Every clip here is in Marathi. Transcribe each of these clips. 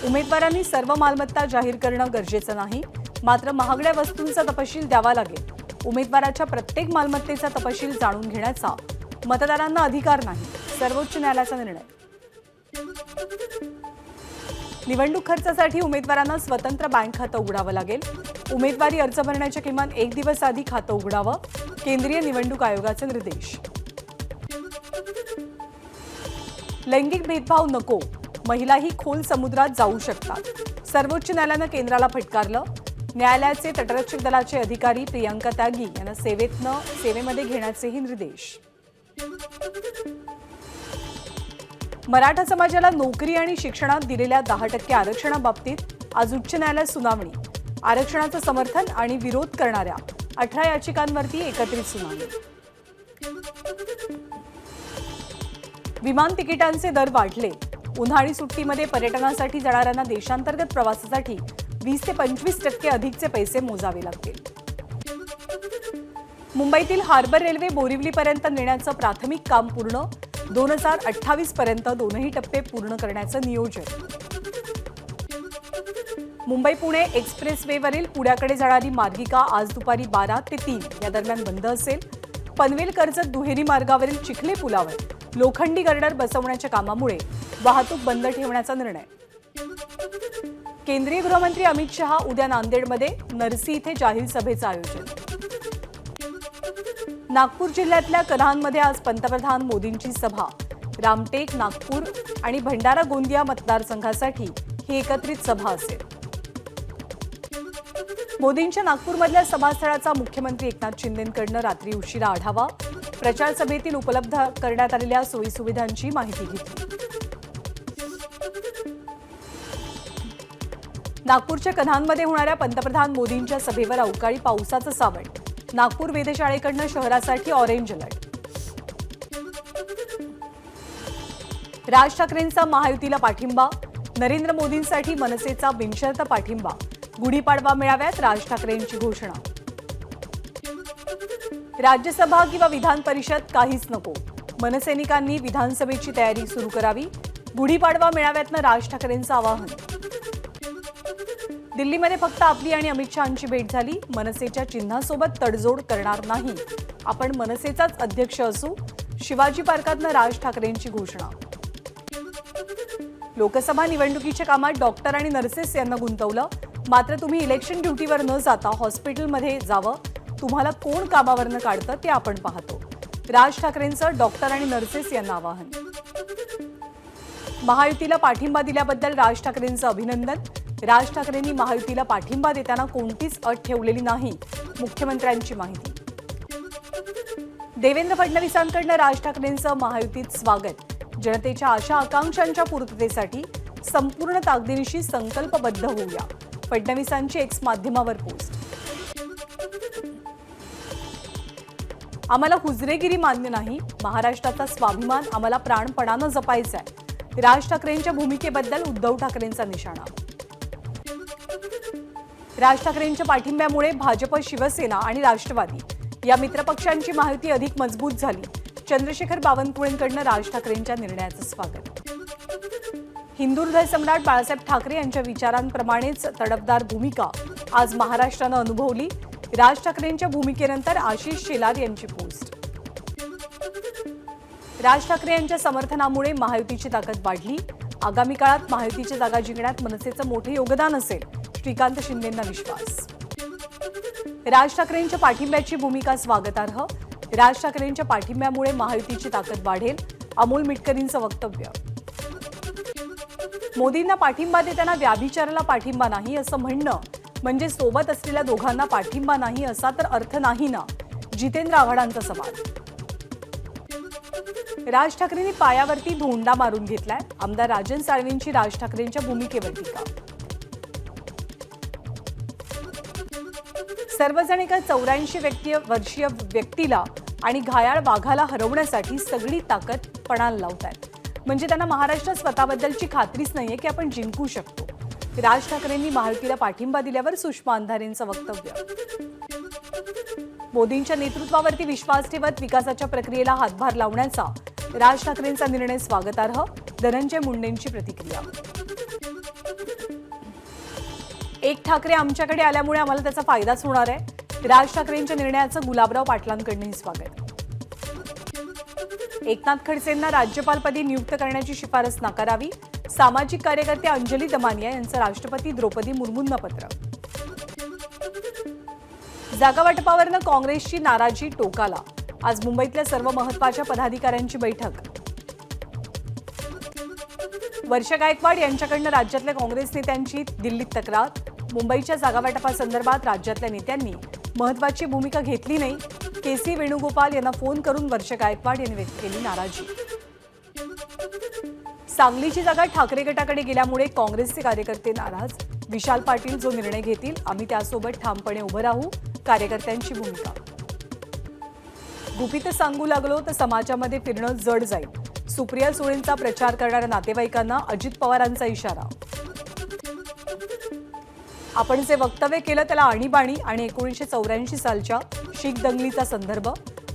उमेदवारांनी सर्व मालमत्ता जाहीर करणं गरजेचं नाही, मात्र महागड्या वस्तूंचा तपशील द्यावा लागेल। उमेदवाराच्या प्रत्येक मालमत्तेचा तपशील जाणून घेण्याचा मतदारांना अधिकार नाही, सर्वोच्च न्यायालयाचा निर्णय। निवडणूक खर्चासाठी उमेदवारांना स्वतंत्र बँक खातं उघडावं लागेल। उमेदवारी अर्ज भरण्याच्या किमान 1 दिवस आधी खातं उघडावं, केंद्रीय निवडणूक आयोगाचे निर्देश। लैंगिक भेदभाव नको, महिलाही खोल समुद्रात जाऊ शकतात, सर्वोच्च न्यायालयानं केंद्राला फटकारलं। न्यायालयाचे तटरक्षक दलाचे अधिकारी प्रियंका त्यागी यांना सेवेमध्ये घेण्याचेही निर्देश। मराठा समाजाला नोकरी आणि शिक्षणात दिलेल्या 10% आरक्षणाबाबतीत आज उच्च न्यायालयात सुनावणी। आरक्षणाचं समर्थन आणि विरोध करणाऱ्या 18 याचिकांवरती एकत्रित सुनावणी। विमान तिकिटांचे दर वाढले। उन्हाळी सुट्टीमध्ये पर्यटनासाठी जाणाऱ्यांना देशांतर्गत प्रवासासाठी 20 ते 25% अधिकचे पैसे मोजावे लागतील। मुंबईतील हार्बर रेल्वे बोरिवलीपर्यंत नेण्याचं प्राथमिक काम पूर्ण, 2028 पर्यंत दोनही टप्पे पूर्ण करण्याचं नियोजन। मुंबई पुणे एक्सप्रेसवेवरील पुण्याकडे जाणारी मार्गिका आज दुपारी 12 ते 3 या दरम्यान बंद असेल। पनवेल कर्जत दुहेरी मार्गावरील चिखले पुलावर लोखंडी गर्डर बसवण्याच्या कामामुळे वाहतूक बंद ठेवण्याचा निर्णय। केंद्रीय गृहमंत्री अमित शहा उद्या नांदेडमध्ये नरसी इथे जाहीर सभेचं आयोजन। नागपूर जिल्ह्यातल्या कन्हानमध्ये आज पंतप्रधान मोदींची सभा। रामटेक, नागपूर आणि भंडारा गोंदिया मतदारसंघासाठी ही एकत्रित सभा असेल। मोदींच्या नागपूरमधल्या सभास्थळाचा मुख्यमंत्री एकनाथ शिंदेंकडून रात्री उशिरा आढावा। प्रचार सभेतील उपलब्ध करण्यात आलेल्या सोयीसुविधांची माहिती घेतली। नागपूरच्या कन्हानमध्ये होणाऱ्या पंतप्रधान मोदींच्या सभेवर अवकाळी पावसाचं सावट। नागपूर वेधशाळेकडून शहरासाठी ऑरेंज अलर्ट। राज ठाकरेंचा महायुतीला पाठिंबा। नरेंद्र मोदींसाठी मनसेचा बिनशर्त पाठिंबा। गुढीपाडवा मेळाव्यात राज ठाकरेंची घोषणा। राज्यसभा किंवा विधान परिषद काहीच नको, मनसैनिकांनी विधानसभेची तयारी सुरू करावी। गुढीपाडवा मेळाव्यातनं राज ठाकरेंचं आवाहन। दिल्लीमध्ये फक्त आपली आणि अमित शहांची भेट झाली। मनसेच्या चिन्हासोबत तडजोड करणार नाही, आपण मनसेचाच अध्यक्ष असू। शिवाजी पार्कातनं राज ठाकरेंची घोषणा। लोकसभा निवडणुकीच्या कामात डॉक्टर आणि नर्सेस यांना गुंतवलं, मात्र तुम्ही इलेक्शन ड्युटीवर न जाता हॉस्पिटलमध्ये जावं, तुम्हाला कोण कामावरनं काढतं ते आपण पाहतो। राज ठाकरेंचं डॉक्टर आणि नर्सेस यांना आवाहन। महायुतीला पाठिंबा दिल्याबद्दल राज ठाकरेंचं अभिनंदन। राज ठाकरेंनी महायुतीला पाठिंबा देताना कोणतीच अट ठेवलेली नाही, मुख्यमंत्र्यांची माहिती। देवेंद्र फडणवीसांकडून राज ठाकरेंचं महायुतीत स्वागत। जनतेच्या आशा आकांक्षांच्या पूर्ततेसाठी संपूर्ण ताकदीनिशी संकल्पबद्ध होऊया, फडणवीसांची एक्स माध्यमावर पोस्ट। आम्हाला हुजरेगिरी मान्य नाही, महाराष्ट्राचा स्वाभिमान आम्हाला प्राणपणानं जपायचा आहे। राज ठाकरेंच्या भूमिकेबद्दल उद्धव ठाकरेंचा निशाणा। राज ठाकरेंच्या पाठिंब्यामुळे भाजप, शिवसेना आणि राष्ट्रवादी या मित्रपक्षांची महायुती अधिक मजबूत झाली। चंद्रशेखर बावनकुळेंकडून राज ठाकरेंच्या निर्णयाचं स्वागत। हिंदू हृदय सम्राट बाळासाहेब ठाकरे यांच्या विचारांप्रमाणेच तडफदार भूमिका आज महाराष्ट्रानं अनुभवली। राज ठाकरेंच्या भूमिकेनंतर आशिष शेलार यांची पोस्ट। राज ठाकरे यांच्या समर्थनामुळे महायुतीची ताकद वाढली। आगामी काळात महायुतीच्या जागा जिंकण्यात मनसेचं मोठे योगदान असेल, श्रीकांत शिंदेंना विश्वास। राज ठाकरेंच्या पाठिंब्याची भूमिका स्वागतार्ह। राज ठाकरेंच्या पाठिंब्यामुळे महायुतीची ताकद वाढेल, अमोल मिटकरींचं वक्तव्य। मोदींना पाठिंबा देताना व्याभिचाराला पाठिंबा नाही असं म्हणणं म्हणजे सोबत असलेल्या दोघांना पाठिंबा नाही असा तर अर्थ नाही ना, जितेंद्र आव्हाडांचा सवाल। राज ठाकरेंनी पायावरती धोंडा मारून घेतलाय, आमदार राजन साळवींची राज ठाकरेंच्या भूमिकेवर टीका। सर्वजण एका 84 वर्षीय व्यक्तीला आणि घायाळ वाघाला हरवण्यासाठी सगळी ताकद पणाला लावतायत, म्हणजे त्यांना महाराष्ट्र स्वतःबद्दलची खात्रीच नाहीये की आपण जिंकू शकतो। राज ठाकरेंनी महायुतीला पाठिंबा दिल्यावर सुषमा अंधारेंचं वक्तव्य। मोदींच्या नेतृत्वावरती विश्वास ठेवत विकासाच्या प्रक्रियेला हातभार लावण्याचा राज ठाकरेंचा निर्णय स्वागतार्ह, धनंजय मुंडेंची प्रतिक्रिया. एक ठाकरे आमच्याकडे आल्यामुळे आम्हाला त्याचा फायदाच होणार आहे. राज ठाकरेंच्या निर्णयाचं गुलाबराव पाटलांकडूनही स्वागत. एकनाथ खडसेंना राज्यपालपदी नियुक्त करण्याची शिफारस नाकारावी, सामाजिक कार्यकर्ते अंजली दमानिया यांचं राष्ट्रपती द्रौपदी मुर्मूंना पत्र. जागावाटपावरनं काँग्रेसची नाराजी टोकाला, आज मुंबईतल्या सर्व महत्त्वाच्या पदाधिकाऱ्यांची बैठक. वर्षा गायकवाड यांच्याकडनं राज्यातल्या काँग्रेस नेत्यांची दिल्लीत तक्रार, मुंबईच्या जागावाटपासंदर्भात राज्यातल्या नेत्यांनी महत्त्वाची भूमिका घेतली नाही. केसी वेणुगोपाल यांना फोन करून वर्षा गायकवाड यांनी व्यक्त केली नाराजी. सांगलीची जागा ठाकरे गटाकडे गेल्यामुळे काँग्रेसचे कार्यकर्ते नाराज, विशाल पाटील जो निर्णय घेतील आम्ही त्यासोबत ठामपणे उभं राहू, कार्यकर्त्यांची भूमिका. गुपित सांगू लागलो तर समाजामध्ये फिरणं जड जाईल, सुप्रिया सुळेंचा प्रचार करणाऱ्या नातेवाईकांना अजित पवारांचा इशारा. आपण जे वक्तव्य केलं त्याला आणीबाणी आणि 1984 सालच्या शीख दंगलीचा संदर्भ,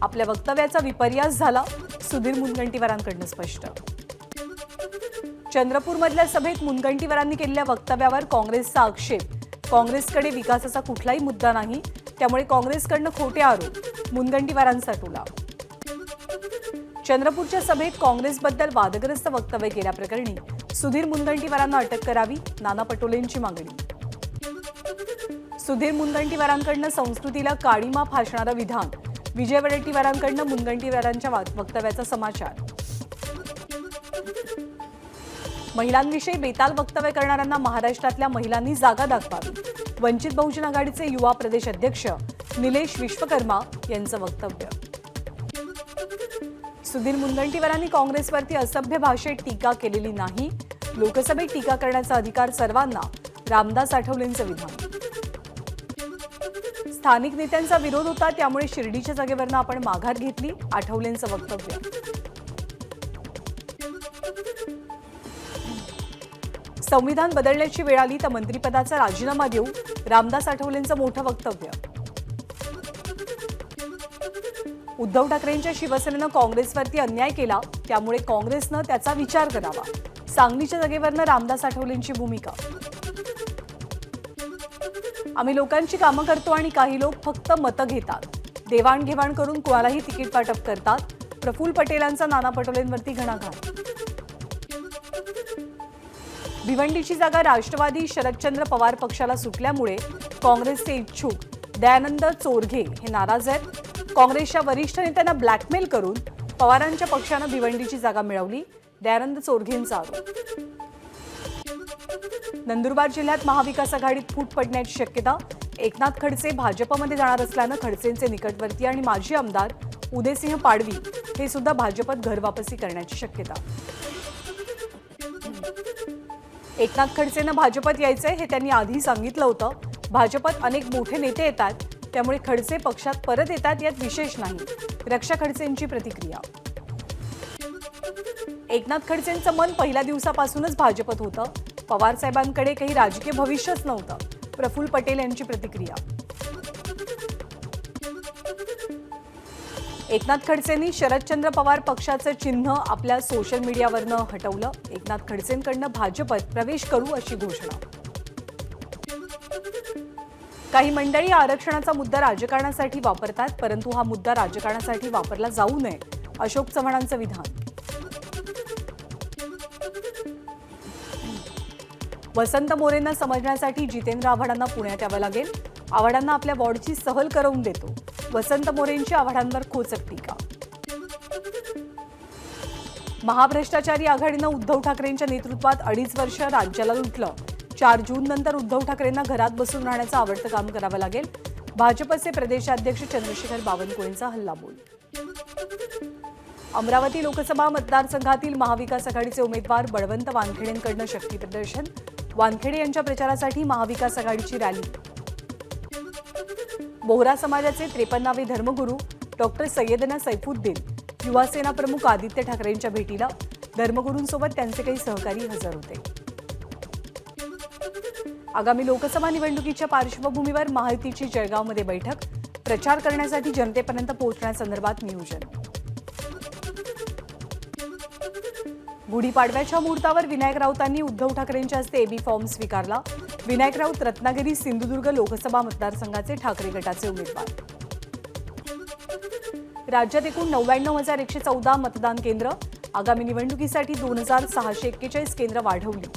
आपल्या वक्तव्याचा विपर्यास झाला, सुधीर मुनगंटीवारांकडून स्पष्ट. चंद्रपूरमधल्या सभेत मुनगंटीवारांनी केलेल्या वक्तव्यावर काँग्रेसचा आक्षेप, काँग्रेसकडे विकासाचा कुठलाही मुद्दा नाही, त्यामुळे काँग्रेसकडनं खोटे आरोप, मुनगंटीवारांचा टोला. चंद्रपूरच्या सभेत काँग्रेसबद्दल वादग्रस्त वक्तव्य केल्याप्रकरणी सुधीर मुनगंटीवारांना अटक करावी, नाना पटोलेंची मागणी. सुधीर मुनगंटीवारांकडनं संस्कृतीला काळीमा फासणारं विधान, विजय वडेट्टीवारांकडनं मुनगंटीवारांच्या वक्तव्याचा समाचार. महिलांविषयी बेताल वक्तव्य करणाऱ्यांना महाराष्ट्रातल्या महिलांनी जागा दाखवावी, वंचित बहुजन आघाडीचे युवा प्रदेश अध्यक्ष निलेश विश्वकर्मा यांचं वक्तव्य. सुधीर मुनगंटीवारांनी काँग्रेसवरती असभ्य भाषेत टीका केलेली नाही, लोकसभेत टीका करण्याचा अधिकार सर्वांना, रामदास आठवलेंचं विधान. स्थानिक नेत्यांचा विरोध होता त्यामुळे शिर्डीच्या जागेवरनं आपण माघार घेतली, आठवलेंचं वक्तव्य. संविधान बदलण्याची वेळ आली तर मंत्रिपदाचा राजीनामा देऊ, रामदास आठवलेंचं मोठं वक्तव्य. उद्धव ठाकरेंच्या शिवसेनेनं काँग्रेसवरती अन्याय केला त्यामुळे काँग्रेसनं त्याचा विचार करावा, सांगलीच्या जागेवरनं रामदास आठवलेंची भूमिका. आम्ही लोकांची कामं करतो आणि काही लोक फक्त मतं घेतात, देवाणघेवाण करून कोणालाही तिकीट वाटप करतात, प्रफुल्ल पटेलांचा नाना पटोलेंवरती घणाघात. भिवंडीची जागा राष्ट्रवादी शरदचंद्र पवार पक्षाला सुटल्यामुळे काँग्रेसचे इच्छुक दयानंद चोरघे हे नाराज आहेत. काँग्रेसच्या वरिष्ठ नेत्यांना ब्लॅकमेल करून पवारांच्या पक्षानं भिवंडीची जागा मिळवली, दयानंद चोरघेंचा आरोप. नंदुरबार जिल्ह्यात महाविकास आघाडीत फूट पडण्याची शक्यता, एकनाथ खडसे भाजपमध्ये जाणार असल्यानं खडसेंचे निकटवर्ती आणि माजी आमदार उदयसिंह पाडवी हे सुद्धा भाजपत घरवापसी करण्याची शक्यता. एकनाथ खडसेंना भाजपत यायचंय हे त्यांनी आधी सांगितलं होतं. भाजपत अनेक मोठे नेते येतात त्यामुळे खडसे पक्षात परत येतात यात विशेष नाही, रक्षा खडसेंची प्रतिक्रिया. एकनाथ खडसेंचं मन पहिल्या दिवसापासूनच भाजपत होतं, पवार साहेबांकडे काही राजकीय भविष्यच नव्हतं, प्रफुल्ल पटेल यांची प्रतिक्रिया. एकनाथ खडसेंनी शरदचंद्र पवार पक्षाचं चिन्ह आपल्या सोशल मीडियावरनं हटवलं, एकनाथ खडसेंकडनं भाजपत प्रवेश करू अशी घोषणा. काही मंडळी आरक्षणाचा मुद्दा राजकारणासाठी वापरतात, परंतु हा मुद्दा राजकारणासाठी वापरला जाऊ नये, अशोक चव्हाणांचं विधान. वसंत मोरेंना समजण्यासाठी जितेंद्र आव्हाडांना पुण्यात यावं लागेल, आव्हाडांना आपल्या वॉर्डची सहल करवून देतो, वसंत मोरेंची आव्हाडांवर खोचक टीका. महाभ्रष्टाचारी आघाडीनं उद्धव ठाकरेंच्या नेतृत्वात 2.5 वर्ष राज्याला लुटलं, 4 जून नंतर उद्धव ठाकरेंना घरात बसून राहण्याचं आवडतं काम करावं लागेल, भाजपचे प्रदेशाध्यक्ष चंद्रशेखर बावनकुळेंचा हल्लाबोल. अमरावती लोकसभा मतदारसंघातील महाविकास आघाडीचे उमेदवार बळवंत वानखेडेंकडनं शक्ती प्रदर्शन, वानखेडे यांच्या प्रचारासाठी महाविकास आघाडीची रॅली. बोहरा समाजाचे 53वे धर्मगुरू डॉक्टर सय्यदना सैफुद्दीन युवासेना प्रमुख आदित्य ठाकरेंच्या भेटीला, धर्मगुरूंसोबत त्यांचे काही सहकारी हजर होते. आगामी लोकसभा निवडणुकीच्या पार्श्वभूमीवर महायुतीची जळगावमध्ये बैठक, प्रचार करण्यासाठी जनतेपर्यंत पोहोचण्यासंदर्भात नियोजन. गुढीपाडव्याच्या मुहूर्तावर विनायक राऊतांनी उद्धव ठाकरेंच्या हस्ते एबी फॉर्म स्वीकारला. विनायक राऊत रत्नागिरी सिंधुदुर्ग लोकसभा मतदारसंघाचे ठाकरे गटाचे उमेदवार. राज्यात एकूण 99,114 मतदान केंद्र. आगामी निवडणुकीसाठी 2,641 केंद्र वाढवली.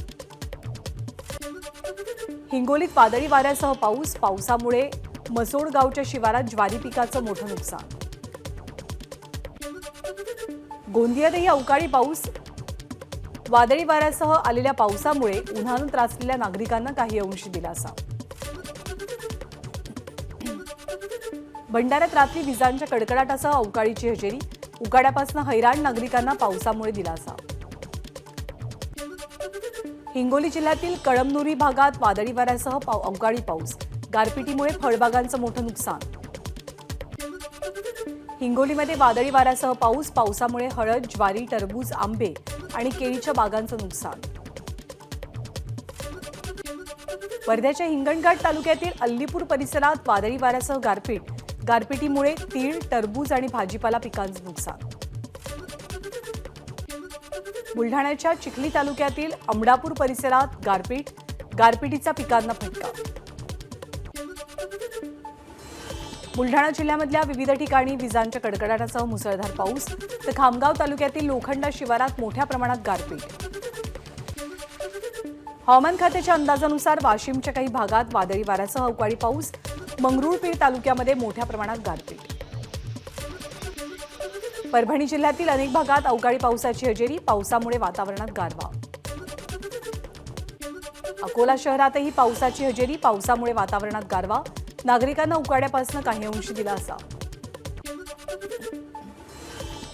हिंगोलीत वादळी वाऱ्यासह पावसामुळे मसोड गावच्या शिवारात ज्वारी पिकाचं मोठं नुकसान. गोंदियातही अवकाळी पाऊस. वादळी वाऱ्यासह आलेल्या पावसामुळे उन्हानं त्रासलेल्या नागरिकांना काही अंशी दिलासा. भंडाऱ्यात रात्री विजांच्या कडकडाटासह अवकाळीची हजेरी. उकाड्यापासून हैराण नागरिकांना पावसामुळे दिलासा. हिंगोली जिल्ह्यातील कळमनुरी भागात वादळी वाऱ्यासह अवकाळी पाऊस. गारपिटीमुळे फळबागांचं मोठं नुकसान. हिंगोलीमध्ये वादळी वाऱ्यासह पावसामुळे हळद, ज्वारी, टरबूज, आंबे आणि केळीच्या बागांचं नुकसान. वर्ध्याच्या हिंगणघाट तालुक्यातील अल्लीपूर परिसरात वादळी वाऱ्यासह गारपिटीमुळे तीळ, टरबूज आणि भाजीपाला पिकांचं नुकसान. बुलढाण्याच्या चिखली तालुक्यातील अमडापूर परिसरात गारपिटीचा पिकांना फटका. बुलढाणा जिल्ह्यामधल्या विविध ठिकाणी विजांच्या कडकडाटासह मुसळधार पाऊस. तर खामगाव तालुक्यातील लोखंडा शिवारात मोठ्या प्रमाणात गारपीट. हवामान खात्याच्या अंदाजानुसार वाशिमच्या काही भागात वादळी वाऱ्यासह अवकाळी पाऊस. मंगरुळपीर तालुक्यामध्ये मोठ्या प्रमाणात गारपीट. परभणी जिल्ह्यातील अनेक भागात अवकाळी पावसाची हजेरी. पावसामुळे वातावरणात गारवा. अकोला शहरातही पावसाची हजेरी. पावसामुळे वातावरणात गारवा. नागरिकांना उकाड्यापासून काही अंशी दिलासा.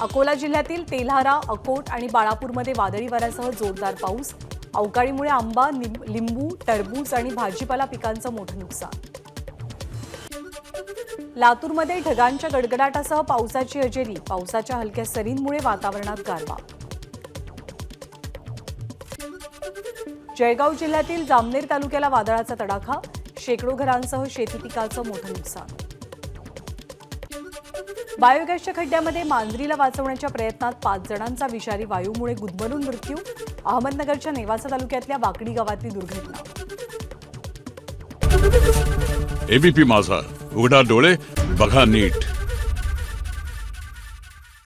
अकोला जिल्ह्यातील तेल्हारा, अकोट आणि बाळापूरमध्ये वादळी वाऱ्यासह जोरदार पाऊस. अवकाळीमुळे आंबा, लिंबू, टरबूज आणि भाजीपाला पिकांचं मोठं नुकसान. लातूरमध्ये ढगांच्या गडगडाटासह पावसाची हजेरी. पावसाच्या हलक्या सरींमुळे वातावरणात गारवा. जळगाव जिल्ह्यातील जामनेर तालुक्याला वादळाचा तडाखा. शेकडो घरांसह शेती पिकाचं मोठं नुकसान. बायोगॅसच्या खड्ड्यामध्ये मांजरीला वाचवण्याच्या प्रयत्नात 5 जणांचा विषारी वायूमुळे गुदमरून मृत्यू. अहमदनगरच्या नेवासा तालुक्यातल्या वाकडी गावातली दुर्घटना. एबीपी माझा, उघडा डोळे बघा नीट.